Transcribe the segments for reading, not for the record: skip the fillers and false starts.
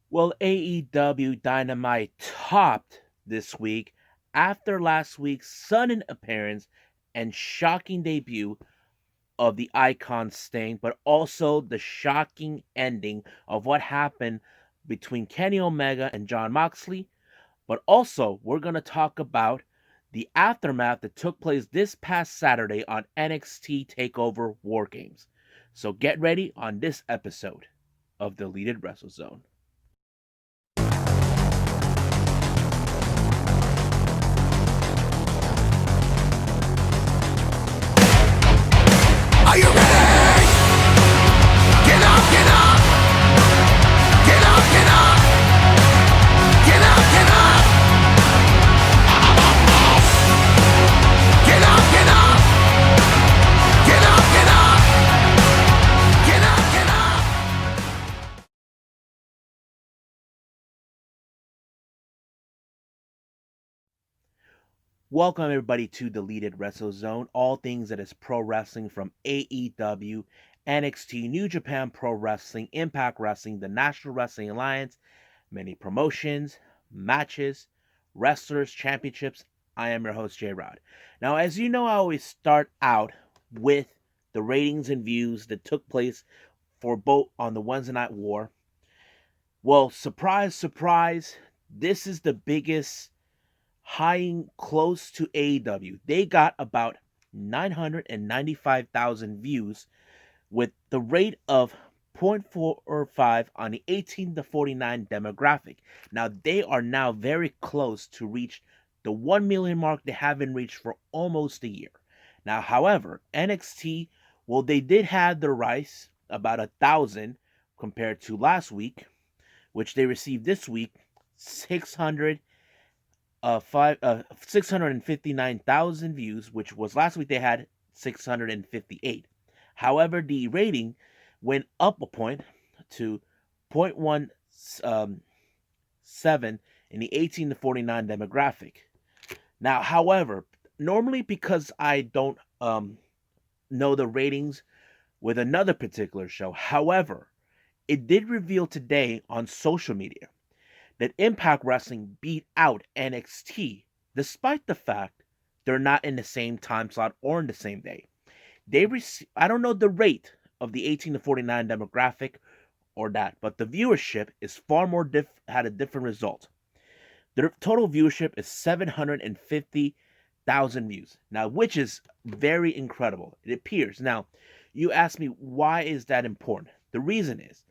Well, AEW Dynamite topped this week after last week's sudden appearance and shocking debut of the Icon Sting, but also the shocking ending of what happened between Kenny Omega and Jon Moxley. But also, we're going to talk about the aftermath that took place this past Saturday on NXT Takeover WarGames. So get ready on this episode of Deleted WrestleZone. Are you ready? Get up, get up! Get up, get up! Get up, get up! Get up, get up! Get up, get up! Get up, get up! Welcome everybody to Deleted WrestleZone, all things that is pro wrestling from AEW, NXT, New Japan Pro Wrestling, Impact Wrestling, the National Wrestling Alliance, many promotions, matches, wrestlers, championships. I am your host, J Rod. Now, as you know, I always start out with the ratings and views that took place for both on the Wednesday Night War. Well, surprise, surprise, this is the biggest high close to AEW. They got about 995,000 views with the rate of 0.45 on the 18 to 49 demographic. Now they are now very close to reach the 1 million mark they haven't reached for almost a year. Now, however, NXT, well, they did have the rise about 1,000 compared to last week, which they received this week 659,000 views, which was last week they had 658. However, the rating went up a point to 0.17 in the 18 to 49 demographic. Now, however, normally because I don't know the ratings with another particular show, however, it did reveal today on social media that Impact Wrestling beat out NXT despite the fact they're not in the same time slot or in the same day. I don't know the rate of the 18 to 49 demographic or that, but the viewership is far more had a different result. The total viewership is 750,000 views. Now, which is very incredible. It appears. Now, you ask me why is that important? The reason is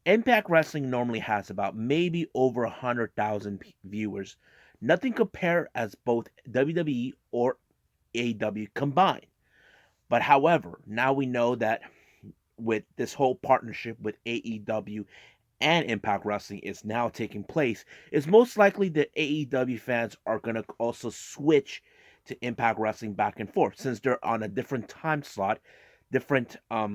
Impact Wrestling normally has about maybe over 100,000 viewers. Nothing compare as both WWE or AEW combined. But however, now we know that with this whole partnership with AEW and Impact Wrestling is now taking place, it's most likely that AEW fans are going to also switch to Impact Wrestling back and forth since they're on a different time slot, different a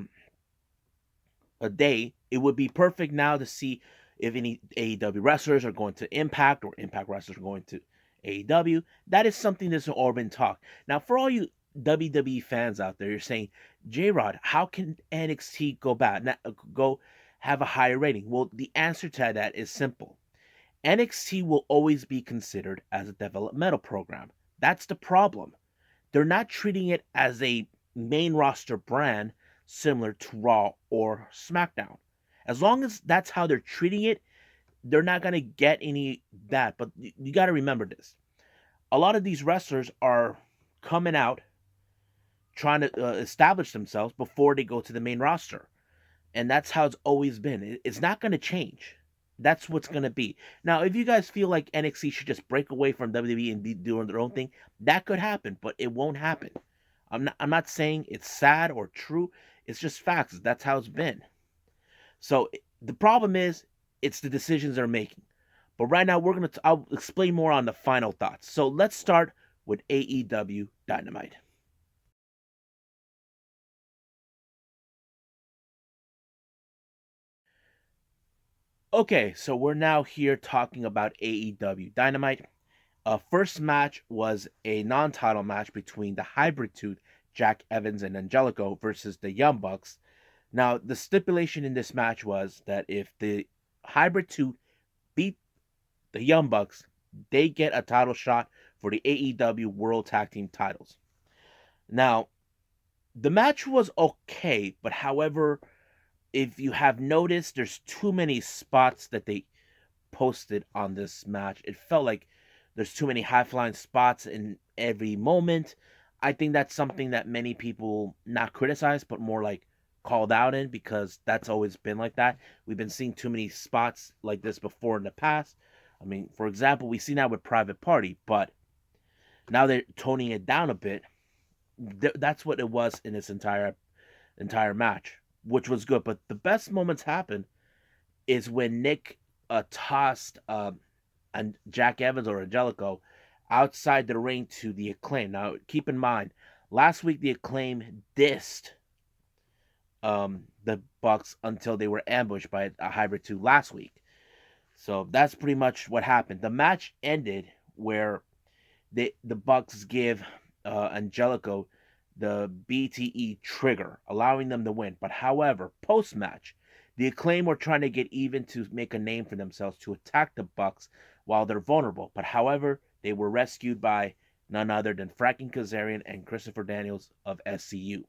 day. It would be perfect now to see if any AEW wrestlers are going to Impact or Impact wrestlers are going to AEW. That is something that's all been talked. Now, for all you WWE fans out there, you're saying, J Rod, how can NXT go have a higher rating? Well, the answer to that is simple. NXT will always be considered as a developmental program. That's the problem. They're not treating it as a main roster brand similar to Raw or SmackDown. As long as that's how they're treating it, they're not going to get any that. But you got to remember this. A lot of these wrestlers are coming out trying to establish themselves before they go to the main roster. And that's how it's always been. It's not going to change. That's what's going to be. Now, if you guys feel like NXT should just break away from WWE and be doing their own thing, that could happen, but it won't happen. I'm not saying it's sad or true. It's just facts. That's how it's been. So the problem is it's the decisions they're making. But right now I'll explain more on the final thoughts. So let's start with AEW Dynamite. Okay, so we're now here talking about AEW Dynamite. First match was a non-title match between the Hybrid Two, Jack Evans and Angelico, versus the Young Bucks. Now, the stipulation in this match was that if the Hybrid Two the Young Bucks, they get a title shot for the AEW World Tag Team titles. Now, the match was okay, but however, if you have noticed, there's too many spots that they posted on this match. It felt like there's too many high flying spots in every moment. I think that's something that many people not criticize, but more like called out in because that's always been like that. We've been seeing too many spots like this before in the past. I mean, for example, we see now with Private Party, but now they're toning it down a bit. That's what it was in this entire match, which was good. But the best moments happen is when Nick tossed and Jack Evans or Angelico outside the ring to the Acclaim. Now, keep in mind, last week the Acclaim dissed the Bucks until they were ambushed by a Hybrid 2 last week. So that's pretty much what happened. The match ended where the Bucks give Angelico the BTE trigger, allowing them to win. But however, post match, the Acclaim were trying to get even to make a name for themselves to attack the Bucks while they're vulnerable. But however, they were rescued by none other than Frankie Kazarian and Christopher Daniels of SCU.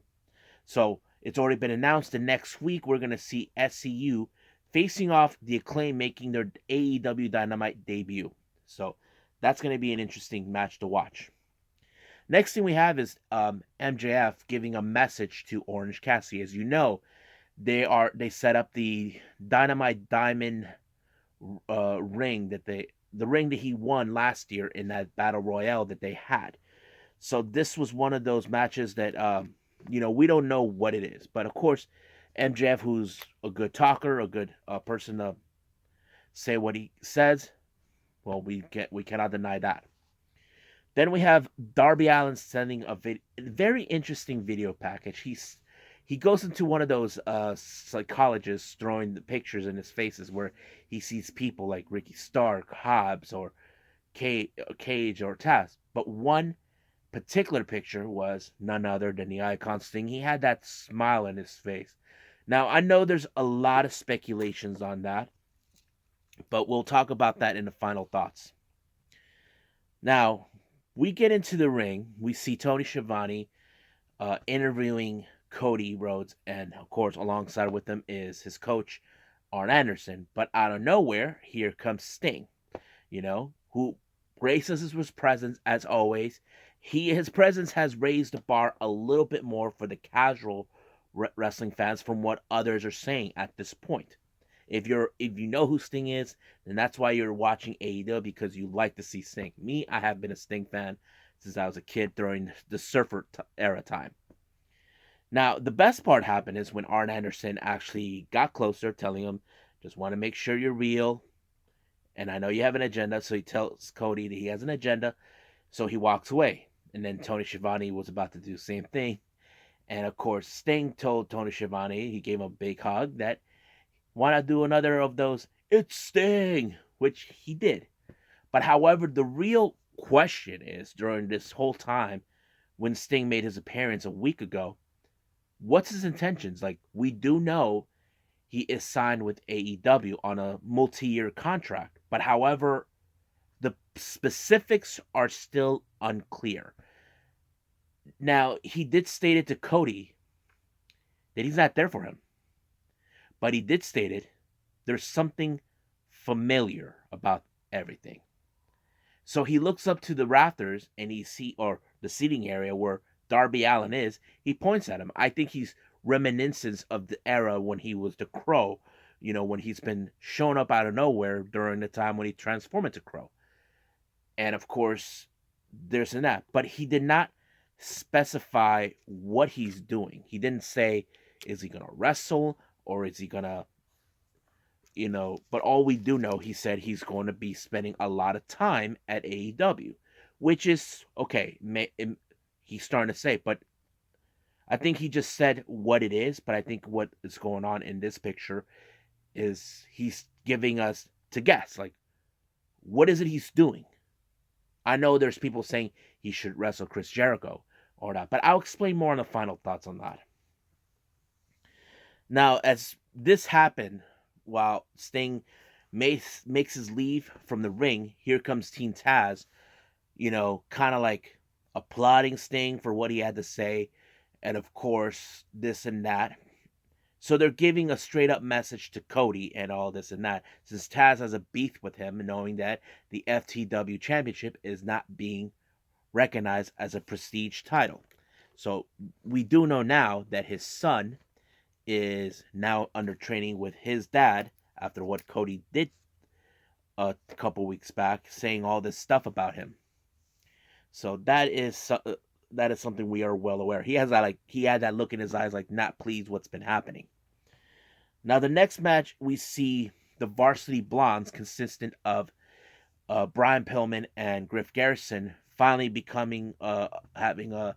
So it's already been announced that next week we're going to see SCU facing off the Acclaim, making their AEW Dynamite debut. So that's going to be an interesting match to watch. Next thing we have is MJF giving a message to Orange Cassidy. As you know, they set up the Dynamite Diamond ring the ring that he won last year in that battle royale that they had. So this was one of those matches that we don't know what it is, but of course MJF, who's a good talker, a good person to say what he says, well, we cannot deny that. Then we have Darby Allin sending a very interesting video package. He goes into one of those psychologists throwing the pictures in his faces where he sees people like Ricky Stark, Hobbs, or Cage or Taz. But one particular picture was none other than the Icon Sting. He had that smile on his face. Now, I know there's a lot of speculations on that, but we'll talk about that in the final thoughts. Now, we get into the ring. We see Tony Schiavone interviewing Cody Rhodes, and of course, alongside with him is his coach, Arn Anderson. But out of nowhere, here comes Sting, who graces his presence as always. His presence has raised the bar a little bit more for the casual wrestling fans from what others are saying at this point. If you know who Sting is, then that's why you're watching AEW, because you like to see Sting. Me, I have been a Sting fan since I was a kid during the Surfer era time. Now, the best part happened is when Arn Anderson actually got closer, telling him, just want to make sure you're real, and I know you have an agenda. So he tells Cody that he has an agenda, so he walks away. And then Tony Schiavone was about to do the same thing. And of course, Sting told Tony Schiavone, he gave him a big hug, that want to do another of those, it's Sting, which he did. But however, the real question is, during this whole time, when Sting made his appearance a week ago, what's his intentions? Like, we do know he is signed with AEW on a multi-year contract. But however, the specifics are still unclear. Now, he did state it to Cody that he's not there for him. But he did state it, there's something familiar about everything. So he looks up to the rafters and or the seating area where Darby Allin is. He points at him. I think he's reminiscence of the era when he was the Crow, when he's been shown up out of nowhere during the time when he transformed into Crow. And of course, there's that. But he did not specify what he's doing. He didn't say, is he going to wrestle? Or is he gonna, but all we do know, he said he's going to be spending a lot of time at AEW, which is, okay, he's starting to say, but I think he just said what it is, but I think what is going on in this picture is he's giving us to guess, like, what is it he's doing? I know there's people saying he should wrestle Chris Jericho or not, but I'll explain more on the final thoughts on that. Now, as this happened, while Sting makes his leave from the ring. Here comes Team Taz, kind of like applauding Sting for what he had to say, and of course, this and that. So they're giving a straight up message to Cody and all this and that, since Taz has a beef with him, knowing that the FTW Championship is not being recognized as a prestige title. So we do know now that his son is now under training with his dad after what Cody did a couple weeks back, saying all this stuff about him. So that is something we are well aware. He had that look in his eyes, like not pleased what's been happening. Now the next match we see the Varsity Blondes, consistent of Brian Pillman and Griff Garrison, finally becoming having a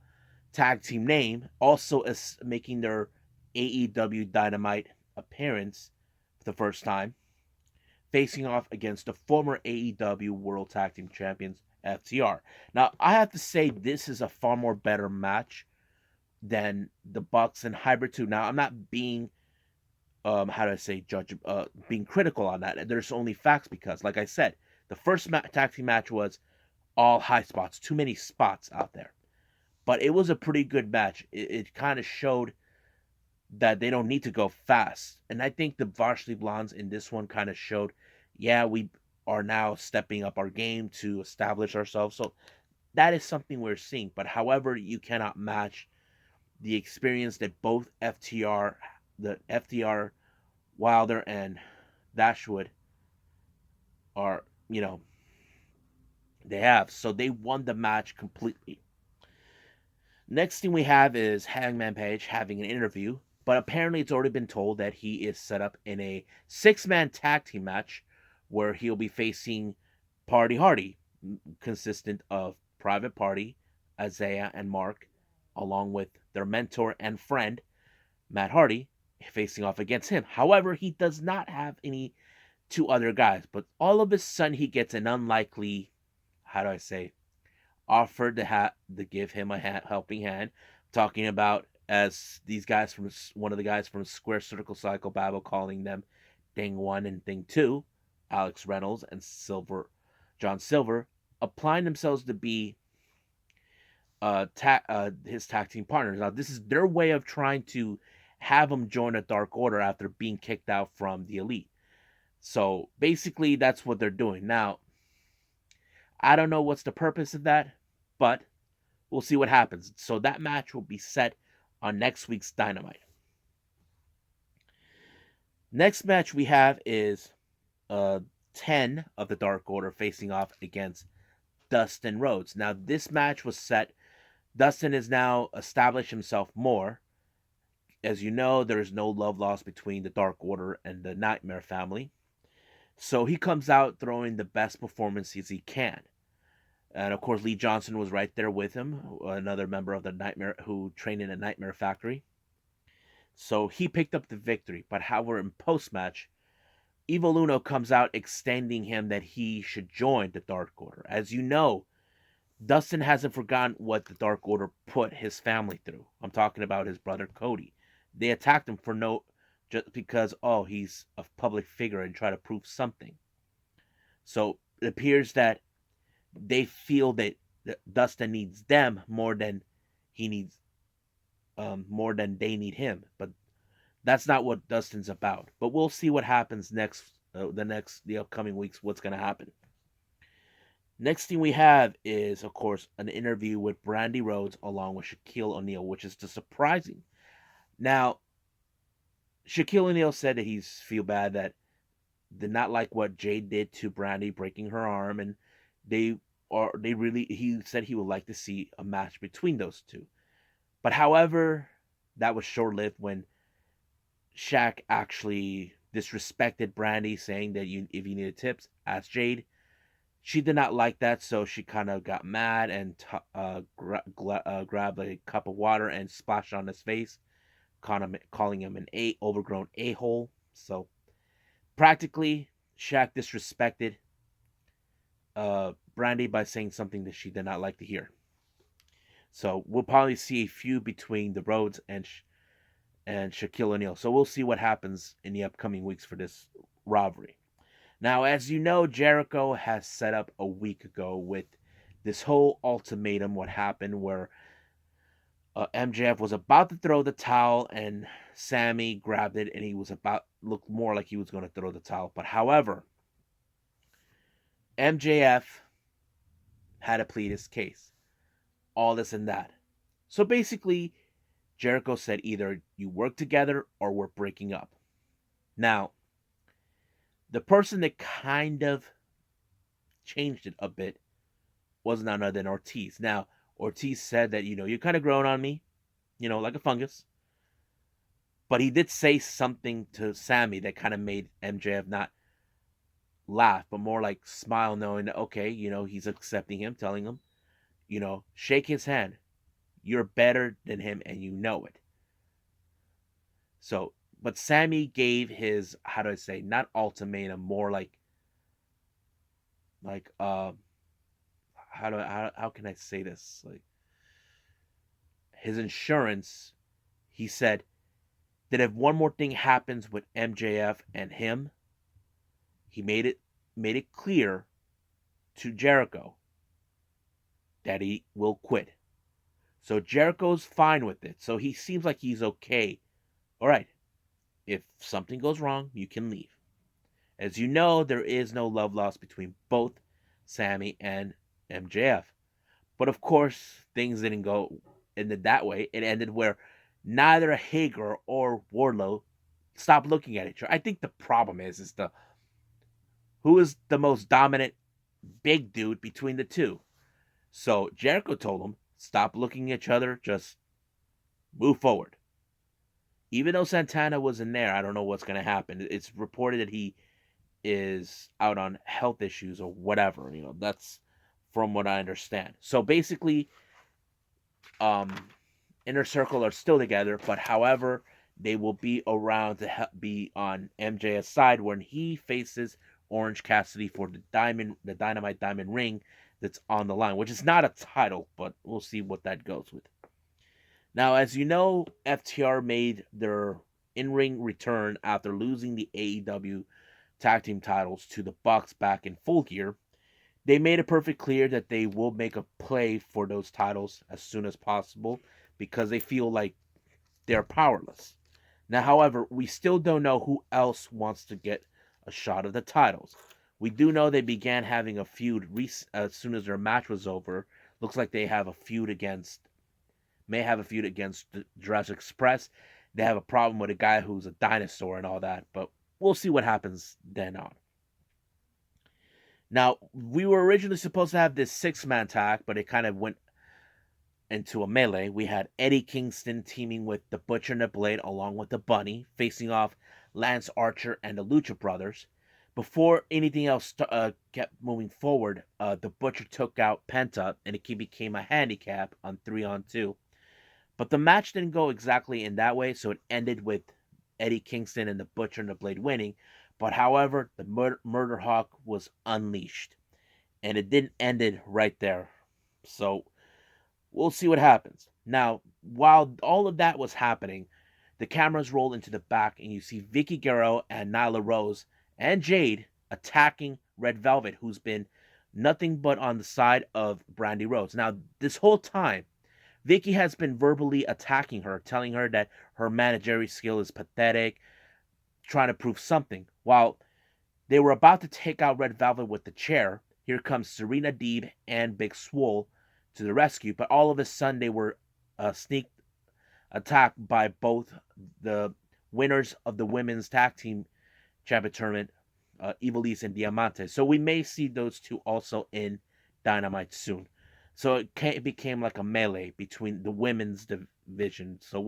tag team name, also as making their AEW Dynamite appearance for the first time, facing off against the former AEW World Tag Team Champions FTR. Now, I have to say this is a far more better match than the Bucks and Hybrid 2. Now, I'm not being how do I say judge being critical on that. There's only facts because, like I said, the first tag team match was all high spots, too many spots out there. But it was a pretty good match. It kind of showed that they don't need to go fast. And I think the Varsity Blondes in this one kind of showed, yeah, we are now stepping up our game to establish ourselves. So that is something we're seeing. But however, you cannot match the experience that both FTR, Wilder, and Dashwood are, they have. So they won the match completely. Next thing we have is Hangman Page having an interview, but apparently it's already been told that he is set up in a six-man tag team match where he'll be facing Party Hardy, consistent of Private Party, Isaiah, and Mark, along with their mentor and friend, Matt Hardy, facing off against him. However, he does not have any two other guys, but all of a sudden he gets an unlikely, how do I say, offered to give him a helping hand, talking about as these guys from one of the guys from Square Circle Cycle Babel calling them Thing 1 and Thing 2, Alex Reynolds and John Silver, applying themselves to be his tag team partners. Now this is their way of trying to have him join a Dark Order after being kicked out from the Elite. So basically that's what they're doing. Now I don't know what's the purpose of that, but we'll see what happens. So that match will be set on next week's Dynamite. Next match we have is 10 of the Dark Order facing off against Dustin Rhodes. Now this match was set. Dustin has now established himself more. As you know, there is no love lost between the Dark Order and the Nightmare family. So he comes out throwing the best performances he can. And of course, Lee Johnson was right there with him, another member of the Nightmare who trained in a Nightmare Factory. So he picked up the victory. But however, in post-match, Evil Uno comes out extending him that he should join the Dark Order. As you know, Dustin hasn't forgotten what the Dark Order put his family through. I'm talking about his brother Cody. They attacked him just because, he's a public figure and try to prove something. So it appears that they feel that Dustin needs them more than he needs, more than they need him. But that's not what Dustin's about. But we'll see what happens next. The upcoming weeks, what's going to happen. Next thing we have is, of course, an interview with Brandy Rhodes along with Shaquille O'Neal, which is surprising. Now, Shaquille O'Neal said that he's feel bad that did not like what Jade did to Brandy, breaking her arm, and he said he would like to see a match between those two. But however, that was short-lived when Shaq actually disrespected Brandy, saying that if you needed tips, ask Jade. She did not like that, so she kind of got mad and grabbed a cup of water and splashed on his face, calling him an overgrown a-hole. So practically, Shaq disrespected Brandy by saying something that she did not like to hear. So we'll probably see a feud between the Rhodes and Shaquille O'Neal. So we'll see what happens in the upcoming weeks for this rivalry. Now, as you know, Jericho has set up a week ago with this whole ultimatum. What happened where MJF was about to throw the towel and Sammy grabbed it and he was about looked more like he was going to throw the towel. But however, MJF had to plead his case. All this and that. So basically, Jericho said either you work together or we're breaking up. Now, the person that kind of changed it a bit was none other than Ortiz. Now, Ortiz said that, you're kind of growing on me, like a fungus. But he did say something to Sammy that kind of made MJF not laugh, but more like smile, knowing that, okay, he's accepting him, telling him, shake his hand. You're better than him and you know it. So, but Sammy gave his, how do I say, not ultimatum, more like how can I say this? Like his insurance, he said that if one more thing happens with MJF and him, he made it clear to Jericho that he will quit. So Jericho's fine with it. So he seems like he's okay. All right. If something goes wrong, you can leave. As you know, there is no love lost between both Sammy and MJF. But of course, things didn't go ended that way. It ended where neither Hager or Wardlow stopped looking at each other. I think the problem is the who is the most dominant big dude between the two. So Jericho told him, stop looking at each other, just move forward. Even though Santana was in there, I don't know what's going to happen. It's reported that he is out on health issues or whatever. That's from what I understand. So basically, um, Inner Circle are still together, but however, they will be around to be on MJ's side when he faces Orange Cassidy for the Dynamite Diamond ring that's on the line, which is not a title, but we'll see what that goes with. Now, as you know, FTR made their in-ring return after losing the AEW tag team titles to the Bucks back in Full Gear. They made it perfect clear that they will make a play for those titles as soon as possible because they feel like they're powerless. Now, however, we still don't know who else wants to get a shot of the titles. We do know they began having a feud as soon as their match was over. Looks like they have a feud may have a feud against Jurassic Express. They have a problem with a guy who's a dinosaur and all that, but we'll see what happens then on. Now, we were originally supposed to have this six-man tag, but it kind of went into a melee. We had Eddie Kingston teaming with the Butcher and the Blade along with the Bunny, facing off Lance Archer and the Lucha Brothers. Before anything else kept moving forward, the Butcher took out Penta, and it became a handicap on 3-on-2. But the match didn't go exactly in that way, so it ended with Eddie Kingston and the Butcher and the Blade winning. But however, the Murder Hawk was unleashed. And it didn't end it right there. So we'll see what happens. Now, while all of that was happening, the cameras roll into the back and you see Vicky Guerrero and Nyla Rose and Jade attacking Red Velvet, who's been nothing but on the side of Brandy Rose. Now, this whole time, Vicky has been verbally attacking her, telling her that her managerial skill is pathetic, trying to prove something. While they were about to take out Red Velvet with the chair, here comes Serena Deeb and Big Swole to the rescue. But all of a sudden, they were sneak attacked by both the winners of the women's tag team championship tournament, Ivelisse and Diamante. So we may see those two also in Dynamite soon. So it became like a melee between the women's division. So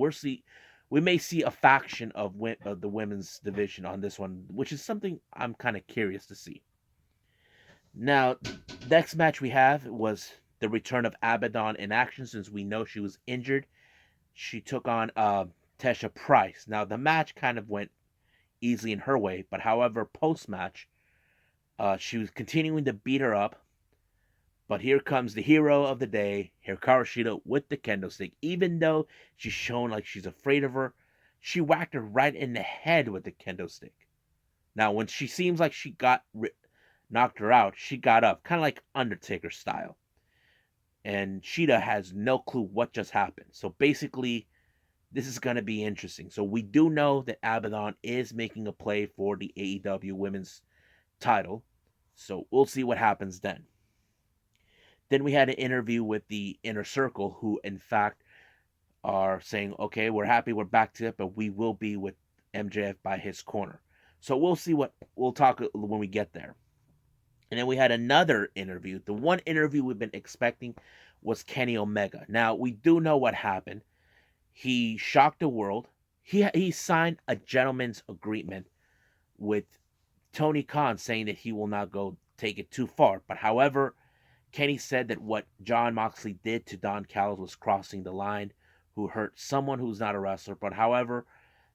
we may see a faction of the women's division on this one, which is something I'm kind of curious to see. Now, next match we have was the return of Abaddon in action since we know she was injured. She took on Tesha Price. Now, the match kind of went easily in her way, but however, post-match, she was continuing to beat her up. But here comes the hero of the day, Hikaru Shida, with the kendo stick. Even though she's shown like she's afraid of her, she whacked her right in the head with the kendo stick. Now, when she seems like she knocked her out, she got up, kind of like Undertaker style. And Sheeta has no clue what just happened. So basically, this is going to be interesting. So we do know that Abaddon is making a play for the AEW Women's title. So we'll see what happens then. Then we had an interview with the Inner Circle, who in fact are saying, okay, we're happy we're back to it, but we will be with MJF by his corner. So we'll talk when we get there. And then we had another interview. The one interview we've been expecting was Kenny Omega. Now, we do know what happened. He shocked the world. He signed a gentleman's agreement with Tony Khan saying that he will not go take it too far. But however, Kenny said that what John Moxley did to Don Callis was crossing the line, who hurt someone who's not a wrestler. But however,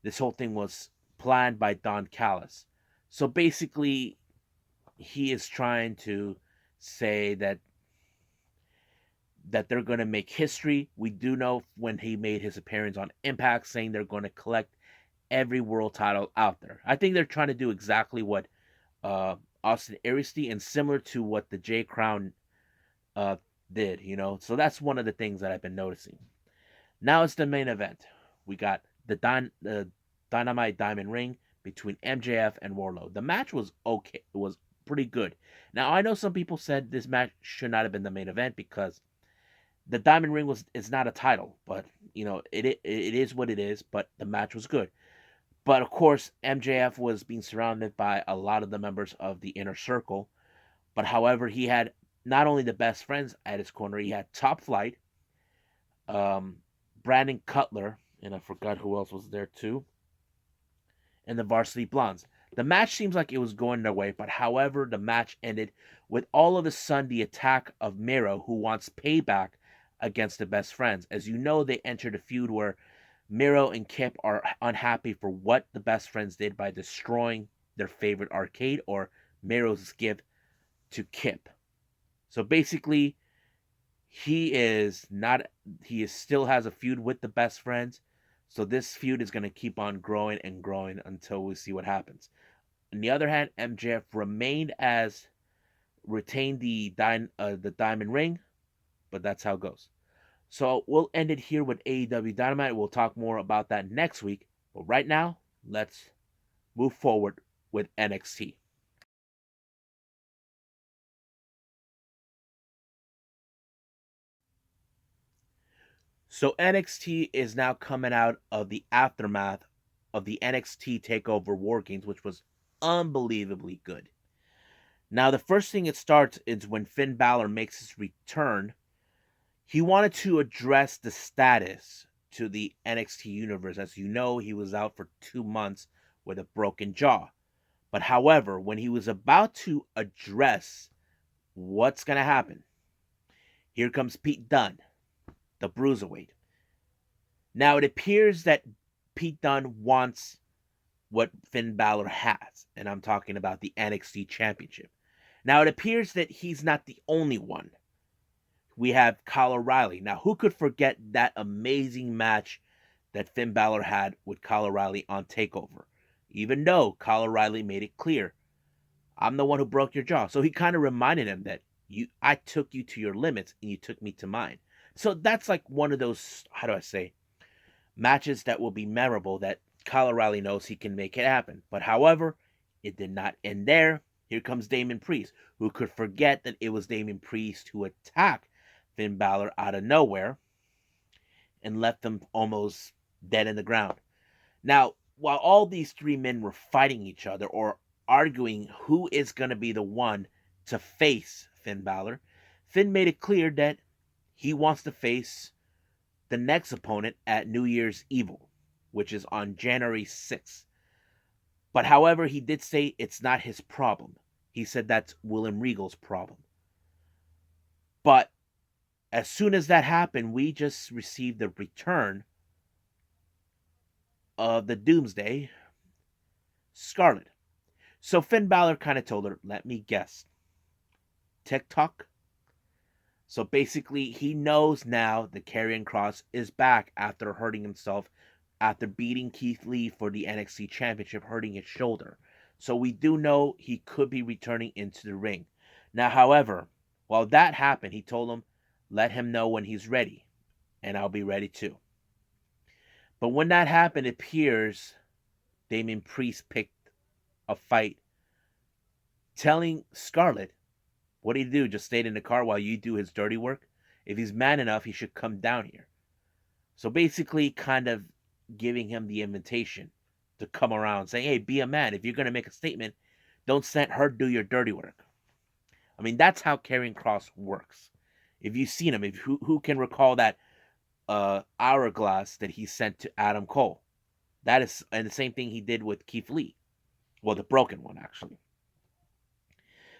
this whole thing was planned by Don Callis. So basically, he is trying to say that they're going to make history. We do know when he made his appearance on Impact saying they're going to collect every world title out there. I think they're trying to do exactly what Austin Aries and similar to what the J Crown did, you know. So that's one of the things that I've been noticing. Now it's the main event. We got the Dynamite Diamond Ring between MJF and Wardlow. The match was okay. It was pretty good. Now I know some people said this match should not have been the main event because the Diamond Ring is not a title, but you know it is what it is. But the match was good. But of course, MJF was being surrounded by a lot of the members of the Inner Circle. But however, he had not only the best friends at his corner, he had Top Flight, Brandon Cutler, and I forgot who else was there too, and the Varsity Blondes. The match seems like it was going their way, but however, the match ended with all of a sudden the attack of Miro, who wants payback against the best friends. As you know, they entered a feud where Miro and Kip are unhappy for what the best friends did by destroying their favorite arcade, or Miro's gift to Kip. So basically, he still has a feud with the best friends. So this feud is going to keep on growing and growing until we see what happens. On the other hand, MJF retained the diamond ring, but that's how it goes. So we'll end it here with AEW Dynamite. We'll talk more about that next week. But right now, let's move forward with NXT. So NXT is now coming out of the aftermath of the NXT Takeover WarGames, which was unbelievably good. Now, the first thing it starts is when Finn Balor makes his return. He wanted to address the status to the NXT universe. As you know, he was out for 2 months with a broken jaw. But however, when he was about to address what's going to happen, here comes Pete Dunne, the Bruiserweight. Now, it appears that Pete Dunne wants what Finn Balor has, and I'm talking about the NXT Championship. Now, it appears that he's not the only one. We have Kyle O'Reilly. Now, who could forget that amazing match that Finn Balor had with Kyle O'Reilly on TakeOver? Even though Kyle O'Reilly made it clear, I'm the one who broke your jaw. So he kind of reminded him that I took you to your limits and you took me to mine. So that's like one of those, how do I say, matches that will be memorable that Kyle O'Reilly knows he can make it happen. But however, it did not end there. Here comes Damon Priest. Who could forget that it was Damon Priest who attacked Finn Balor out of nowhere and left them almost dead in the ground. Now, while all these three men were fighting each other or arguing who is going to be the one to face Finn Balor, Finn made it clear that he wants to face the next opponent at New Year's Evil, which is on January 6th. But however, he did say it's not his problem. He said that's William Regal's problem. But as soon as that happened, we just received the return of the Doomsday Scarlet. So Finn Balor kind of told her, let me guess, TikTok? So basically, he knows now the Karrion Kross is back after hurting himself, after beating Keith Lee for the NXT Championship, hurting his shoulder. So we do know he could be returning into the ring. Now, however, while that happened, he told him, let him know when he's ready, and I'll be ready too. But when that happened, it appears Damian Priest picked a fight, telling Scarlett, what do you do? Just stay in the car while you do his dirty work? If he's man enough, he should come down here. So basically, kind of giving him the invitation to come around, saying, hey, be a man. If you're going to make a statement, don't let her do your dirty work. I mean, that's how Karrion Kross works. If you've seen him, if who can recall that hourglass that he sent to Adam Cole? That is, and the same thing he did with Keith Lee. Well, the broken one, actually.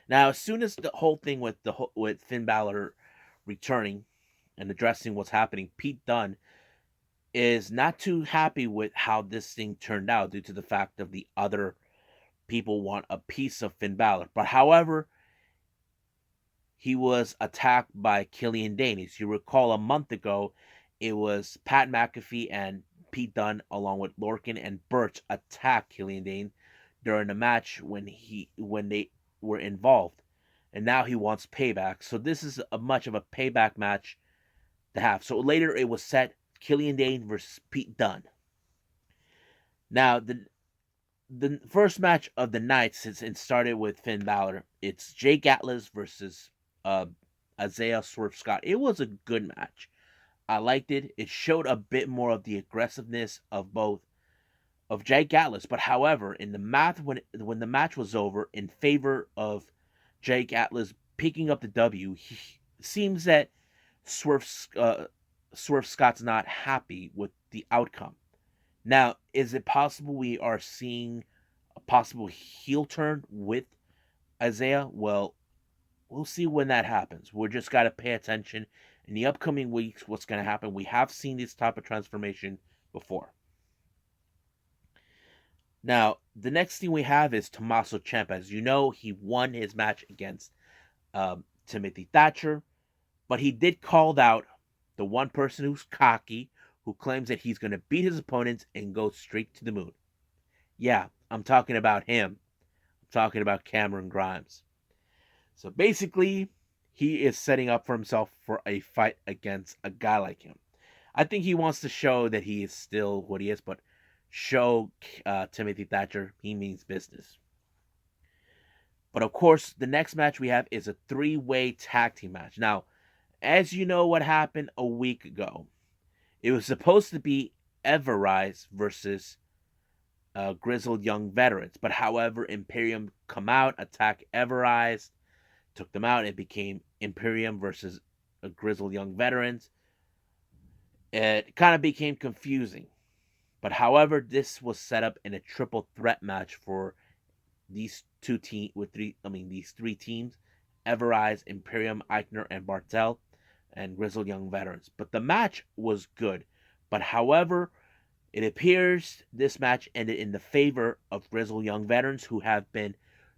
Now, as soon as the whole thing with Finn Balor returning and addressing what's happening, Pete Dunne is not too happy with how this thing turned out due to the fact of the other people want a piece of Finn Balor. But however, he was attacked by Killian Dane. As you recall, a month ago, it was Pat McAfee and Pete Dunne, along with Lorcan and Burch, attacked Killian Dane during the match when they were involved. And now he wants payback. So this is a much of a payback match to have. So later it was set Killian Dane versus Pete Dunne. Now the first match of the night, since it started with Finn Balor, it's Jake Atlas versus uh, Isaiah Swerve Scott. It was a good match. I liked it. It showed a bit more of the aggressiveness of both of Jake Atlas, but however, in the math when the match was over in favor of Jake Atlas picking up the W, seems that Swerve Swerve Scott's not happy with the outcome. Now, is it possible we are seeing a possible heel turn with Isaiah? Well, we'll see when that happens. We're just got to pay attention in the upcoming weeks what's going to happen. We have seen this type of transformation before. Now, the next thing we have is Tommaso Ciampa. As you know, he won his match against Timothy Thatcher, but he did call out the one person who's cocky, who claims that he's going to beat his opponents and go straight to the moon. Yeah, I'm talking about him. I'm talking about Cameron Grimes. So basically, he is setting up for himself for a fight against a guy like him. I think he wants to show that he is still what he is, but show Timothy Thatcher he means business. But of course, the next match we have is a three-way tag team match. Now, as you know what happened a week ago, it was supposed to be Everrise versus Grizzled Young Veterans. But however, Imperium come out, attack Everrise, took them out. It became Imperium versus Grizzled Young Veterans. It kind of became confusing. But however, this was set up in a triple threat match for these these three teams: Everrise, Imperium, Eichner, and Bartel, and Grizzled Young Veterans. But the match was good. But however, it appears this match ended in the favor of Grizzled Young Veterans, who have been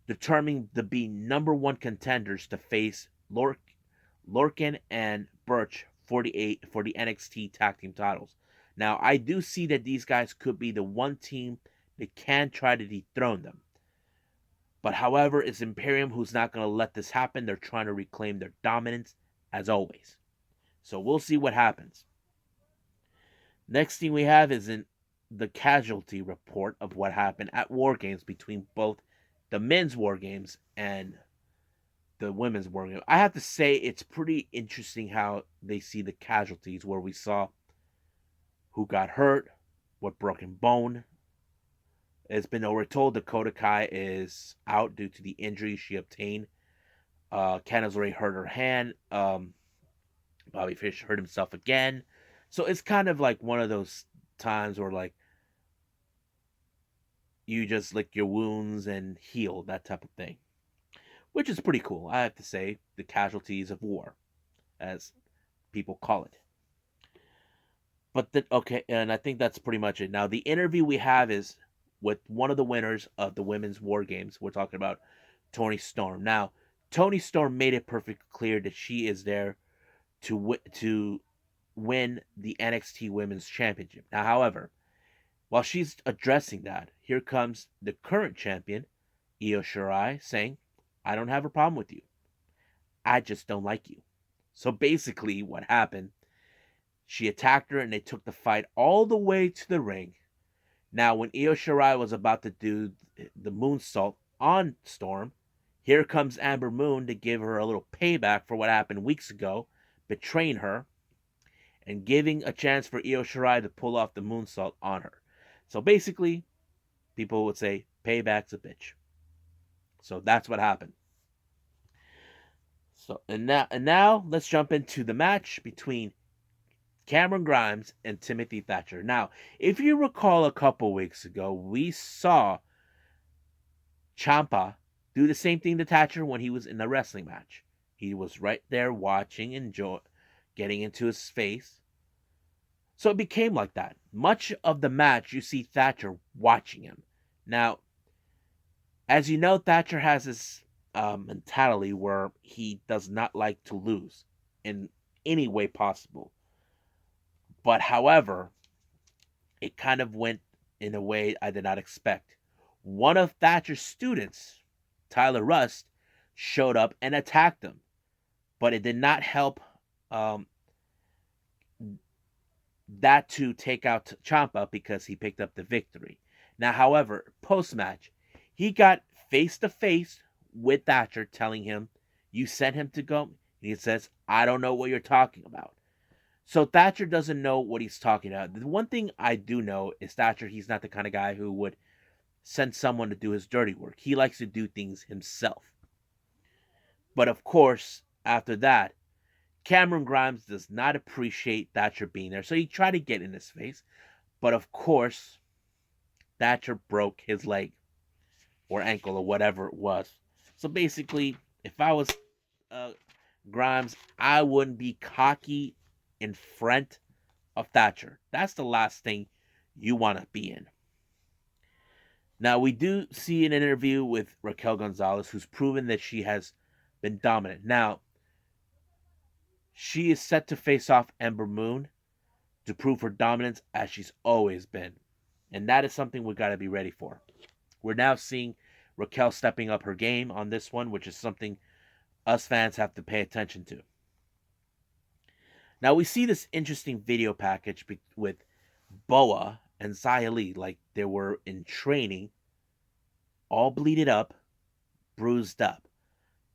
determined to be number one contenders to face Lorcan and Burch for the NXT Tag Team titles. Now, I do see that these guys could be the one team that can try to dethrone them. But however, it's Imperium who's not going to let this happen. They're trying to reclaim their dominance, as always. So we'll see what happens. Next thing we have is in the casualty report of what happened at WarGames between both the men's WarGames and the women's WarGames. I have to say it's pretty interesting how they see the casualties, where we saw who got hurt, what broken bone. It's been overtold Dakota Kai is out due to the injury she obtained. Candice LeRae hurt her hand. Bobby Fish hurt himself again. So it's kind of like one of those times where like you just lick your wounds and heal, that type of thing. Which is pretty cool, I have to say. The casualties of war, as people call it. Okay, and I think that's pretty much it. Now the interview we have is with one of the winners of the women's war games. We're talking about Toni Storm. Now, Toni Storm made it perfectly clear that she is there to win the NXT Women's Championship. Now, however, while she's addressing that, here comes the current champion, Io Shirai saying, I don't have a problem with you. I just don't like you. So basically, what happened, she attacked her and they took the fight all the way to the ring. Now, when Io Shirai was about to do the moonsault on Storm, here comes Amber Moon to give her a little payback for what happened weeks ago, betraying her and giving a chance for Io Shirai to pull off the moonsault on her. So basically, people would say, payback's a bitch. So that's what happened. So now let's jump into the match between Cameron Grimes and Timothy Thatcher. Now, if you recall a couple weeks ago, we saw Ciampa do the same thing to Thatcher when he was in the wrestling match. He was right there watching, getting into his face. So it became like that. Much of the match, you see Thatcher watching him. Now, as you know, Thatcher has this mentality where he does not like to lose in any way possible. But however, it kind of went in a way I did not expect. One of Thatcher's students, Tyler Rust, showed up and attacked him, but it did not help um, that to take out Ciampa because he picked up the victory. Now, however, post match, he got face to face with Thatcher, telling him, "You sent him to go." And he says, "I don't know what you're talking about." So Thatcher doesn't know what he's talking about. The one thing I do know is Thatcher, he's not the kind of guy who would send someone to do his dirty work. He likes to do things himself. But of course, after that, Cameron Grimes does not appreciate Thatcher being there. So he tried to get in his face. But of course, Thatcher broke his leg or ankle or whatever it was. So basically, if I was uh, Grimes, I wouldn't be cocky in front of Thatcher. That's the last thing you want to be in. Now, we do see an interview with Raquel Gonzalez, who's proven that she has been dominant. Now, she is set to face off Ember Moon to prove her dominance as she's always been. And that is something we got to be ready for. We're now seeing Raquel stepping up her game on this one, which is something us fans have to pay attention to. Now, we see this interesting video package with Boa and Xia Li, like they were in training, all bleeded up, bruised up.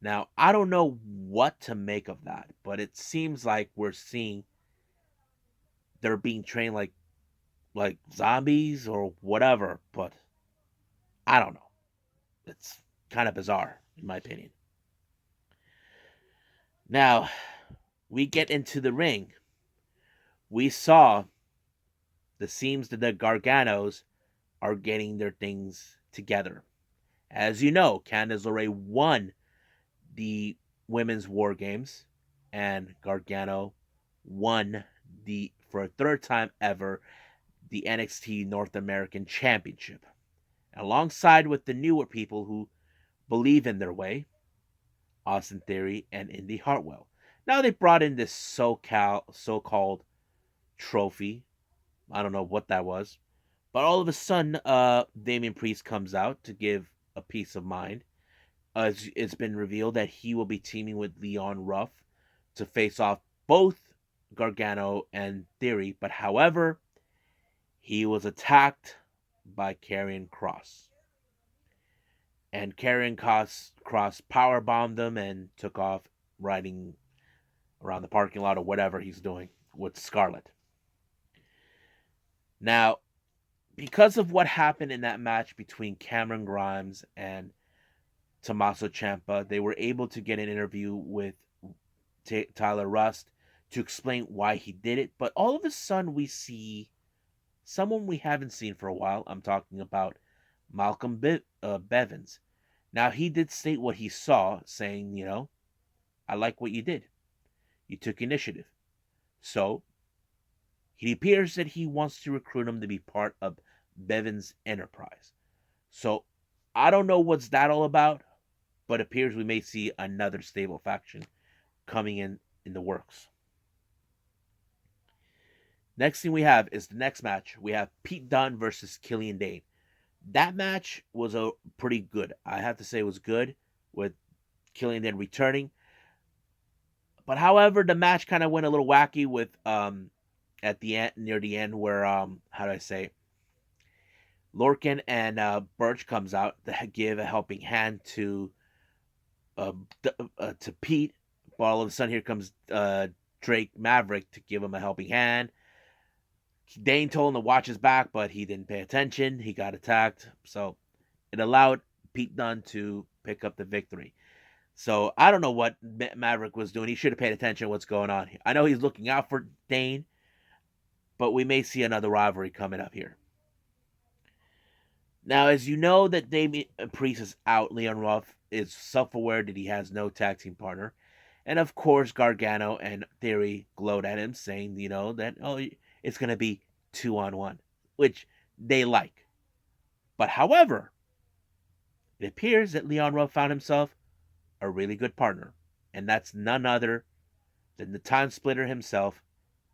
Now, I don't know what to make of that, but it seems like we're seeing they're being trained like zombies or whatever, but I don't know. It's kind of bizarre, in my opinion. Now, we get into the ring. We saw the seems that the Garganos are getting their things together. As you know, Candice LeRae won the women's war games, and Gargano won the for a third time ever the NXT North American Championship, alongside with the newer people who believe in their way, Austin Theory and Indy Hartwell. Now they brought in this so-called trophy. I don't know what that was, but all of a sudden, Damian Priest comes out to give a peace of mind. It's been revealed that he will be teaming with Leon Ruff to face off both Gargano and Theory, but however, he was attacked by Karrion Kross. And Kross powerbombed him and took off riding around the parking lot or whatever he's doing with Scarlett. Now, because of what happened in that match between Cameron Grimes and Tommaso Ciampa, they were able to get an interview with Tyler Rust to explain why he did it. But all of a sudden, we see someone we haven't seen for a while. I'm talking about Malcolm Bevins. Now, he did state what he saw, saying, I like what you did. You took initiative. So, it appears that he wants to recruit him to be part of Bevins' enterprise. So, I don't know what's that all about, but it appears we may see another stable faction coming in the works. Next thing we have is the next match. We have Pete Dunne versus Killian Dane. That match was a pretty good. I have to say it was good with Killian then returning. But however, the match kind of went a little wacky with at the end, near the end, where how do I say, Lorcan and Birch comes out to give a helping hand uh, to Pete. But all of a sudden, here comes Drake Maverick to give him a helping hand. Dane told him to watch his back, but he didn't pay attention. He got attacked, so it allowed Pete Dunne to pick up the victory. So I don't know what Maverick was doing. He should have paid attention to what's going on. I know he's looking out for Dane, but we may see another rivalry coming up here. Now, as you know that Damian Priest is out, Leon Ruff is self-aware that he has no tag team partner. And of course, Gargano and Theory glowed at him, saying, that, it's going to be 2-on-1, which they like. But however, it appears that Leon Ruff found himself a really good partner. And that's none other than the time splitter himself,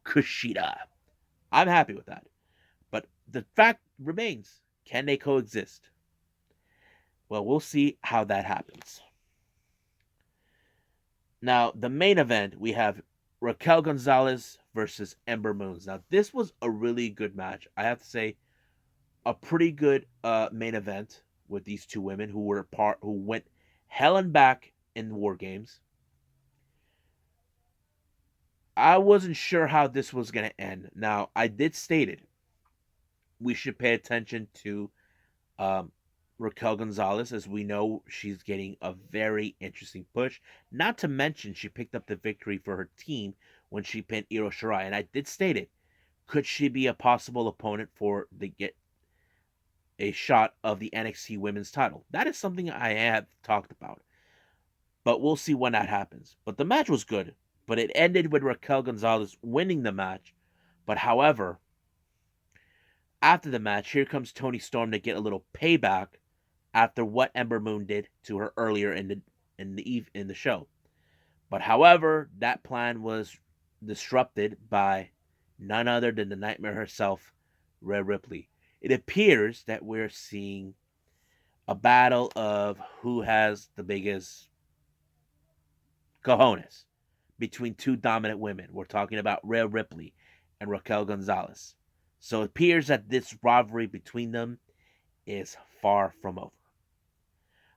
Kushida. I'm happy with that. But the fact remains, can they coexist? Well, we'll see how that happens. Now, the main event, we have Raquel Gonzalez versus Ember Moons. Now, this was a really good match. I have to say, a pretty good main event with these two women who went hell and back in War Games. I wasn't sure how this was going to end. Now, I did state it. We should pay attention to Raquel Gonzalez, as we know she's getting a very interesting push. Not to mention, she picked up the victory for her team when she pinned Io Shirai. And I did state it. Could she be a possible opponent for the get a shot of the NXT Women's title? That is something I have talked about. But we'll see when that happens. But the match was good. But it ended with Raquel Gonzalez winning the match. But however, after the match, here comes Toni Storm to get a little payback after what Ember Moon did to her earlier in the show. But however, that plan was disrupted by none other than the Nightmare herself, Rhea Ripley. It appears that we're seeing a battle of who has the biggest cojones between two dominant women. We're talking about Rhea Ripley and Raquel Gonzalez. So it appears that this rivalry between them is far from over.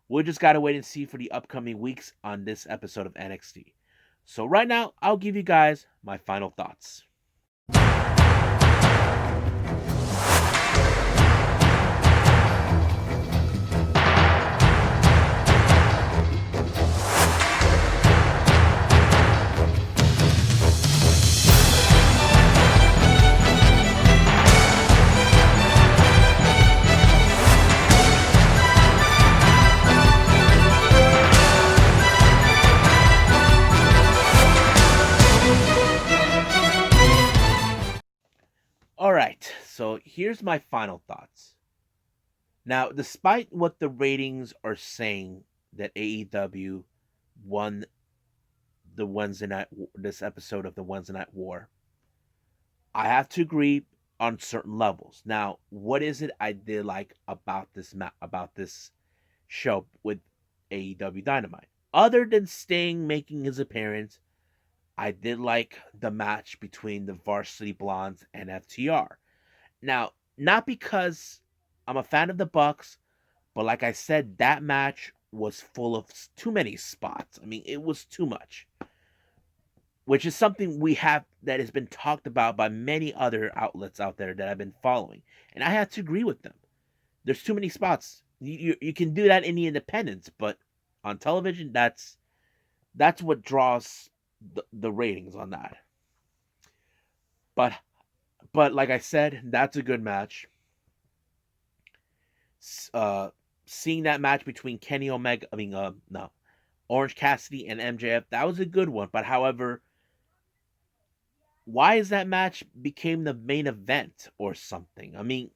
We just got to wait and see for the upcoming weeks on this episode of NXT. So right now, I'll give you guys my final thoughts. All right, so here's my final thoughts. Now, despite what the ratings are saying that AEW won the Wednesday night this episode of the Wednesday Night War, I have to agree on certain levels. Now, what is it I did like about this show with AEW Dynamite? Other than Sting making his appearance, I did like the match between the Varsity Blondes and FTR. Now, not because I'm a fan of the Bucks, but like I said, that match was full of too many spots. I mean, it was too much. Which is something we have that has been talked about by many other outlets out there that I've been following. And I have to agree with them. There's too many spots. You can do that in the independents, but on television, that's what draws the ratings on that. But like I said, that's a good match. Seeing that match between Kenny Omega, no, Orange Cassidy and MJF, that was a good one. But however, why is that match became the main event or something? I mean,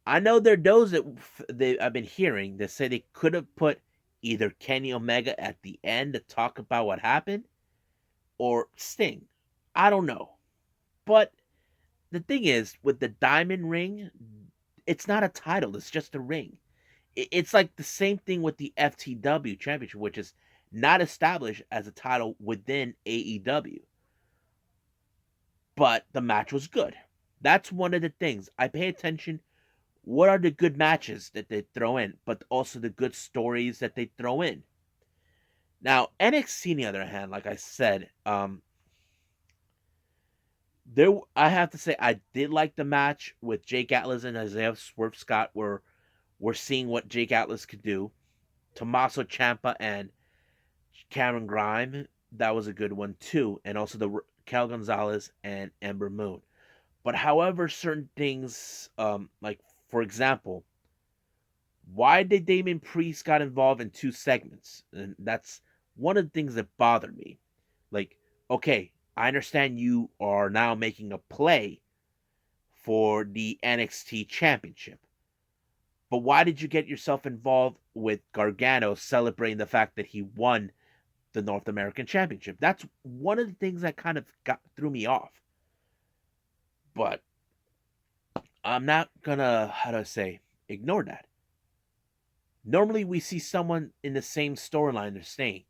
I know there are those that I've been hearing that say they could have put either Kenny Omega at the end to talk about what happened or Sting. I don't know. But the thing is, with the diamond ring, it's not a title, it's just a ring. It's like the same thing with the FTW championship, which is not established as a title within AEW, but the match was good. That's one of the things I pay attention. What are the good matches that they throw in, but also the good stories that they throw in? Now, NXT, on the other hand, like I said, there I have to say I did like the match with Jake Atlas and Isaiah Swerve Scott. Where we're seeing what Jake Atlas could do. Tommaso Ciampa and Cameron Grimes, that was a good one too, and also the Cal Gonzalez and Ember Moon. But however, certain things, like for example, why did Damien Priest got involved in two segments? And that's one of the things that bothered me. Like, okay, I understand you are now making a play for the NXT Championship, but why did you get yourself involved with Gargano celebrating the fact that he won the North American Championship? That's one of the things that kind of threw me off. But I'm not gonna, how do I say, ignore that. Normally we see someone in the same storyline they're staying.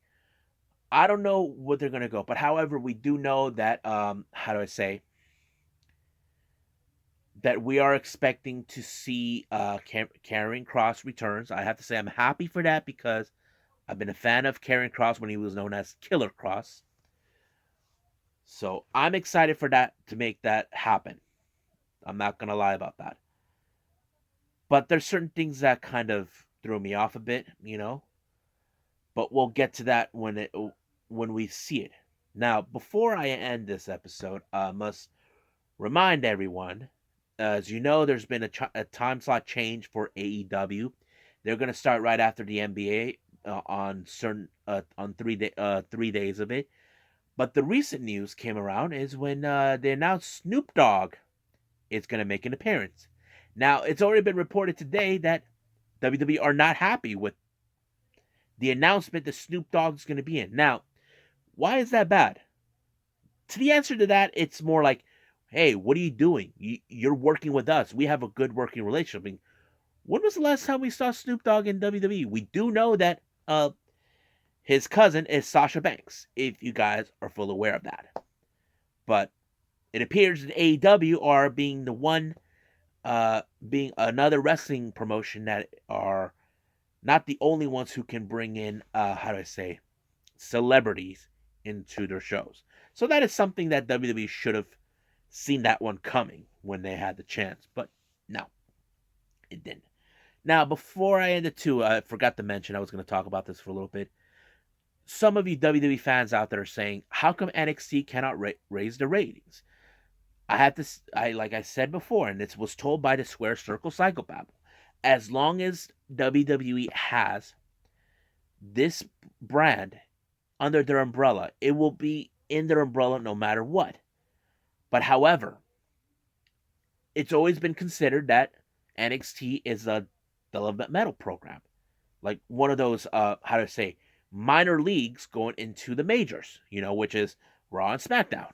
I don't know what they're gonna go, but however, we do know that how do I say that we are expecting to see Karrion Kross returns. I have to say I'm happy for that because I've been a fan of Karrion Kross when he was known as Killer Kross. So I'm excited for that to make that happen. I'm not gonna lie about that. But there's certain things that kind of throw me off a bit. But we'll get to that when we see it. Now, before I end this episode, I must remind everyone, as you know, there's been a time slot change for AEW. They're going to start right after the NBA on certain on 3 days of it. But the recent news came around is when they announced Snoop Dogg is going to make an appearance. Now, it's already been reported today that WWE are not happy with the announcement that Snoop Dogg is going to be in. Now, why is that bad? To the answer to that, it's more like, hey, what are you doing? You're working with us. We have a good working relationship. I mean, when was the last time we saw Snoop Dogg in WWE? We do know that his cousin is Sasha Banks, if you guys are full aware of that. But it appears that AEW are being the one, being another wrestling promotion that are not the only ones who can bring in, how do I say, celebrities into their shows. So that is something that WWE should have seen that one coming when they had the chance. But no, it didn't. Now, before I end it too, I forgot to mention I was going to talk about this for a little bit. Some of you WWE fans out there are saying, how come NXT cannot raise the ratings? Like I said before, and this was told by the Square Circle Psychobabble, as long as WWE has this brand under their umbrella, it will be in their umbrella no matter what. But however, it's always been considered that NXT is a developmental program, like one of those how to say minor leagues going into the majors, which is Raw and SmackDown.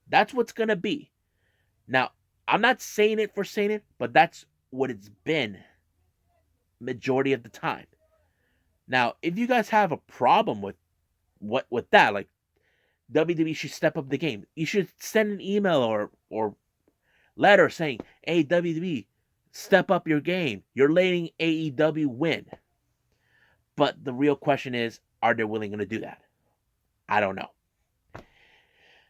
That's what's gonna be. Now, I'm not saying it for saying it, but that's what it's been majority of the time. Now, if you guys have a problem with that, like WWE should step up the game. You should send an email or letter saying, "Hey WWE, step up your game. You're letting AEW win." But the real question is, are they willing to do that? I don't know.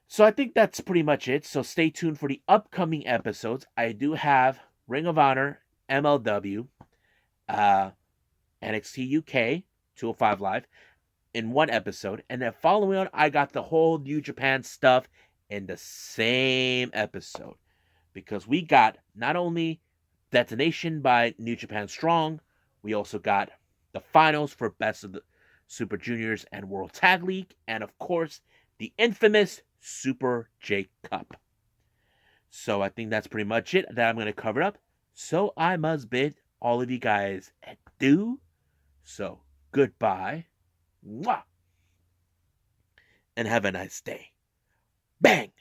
So I think that's pretty much it. So stay tuned for the upcoming episodes. I do have Ring of Honor, MLW, NXT UK, 205 Live, in one episode. And then following on, I got the whole New Japan stuff in the same episode. Because we got not only Detonation by New Japan Strong, we also got the finals for Best of the Super Juniors and World Tag League, and of course, the infamous Super J Cup. So I think that's pretty much it that I'm going to cover up. So I must bid all of you guys adieu. So goodbye. Mwah. And have a nice day. Bang!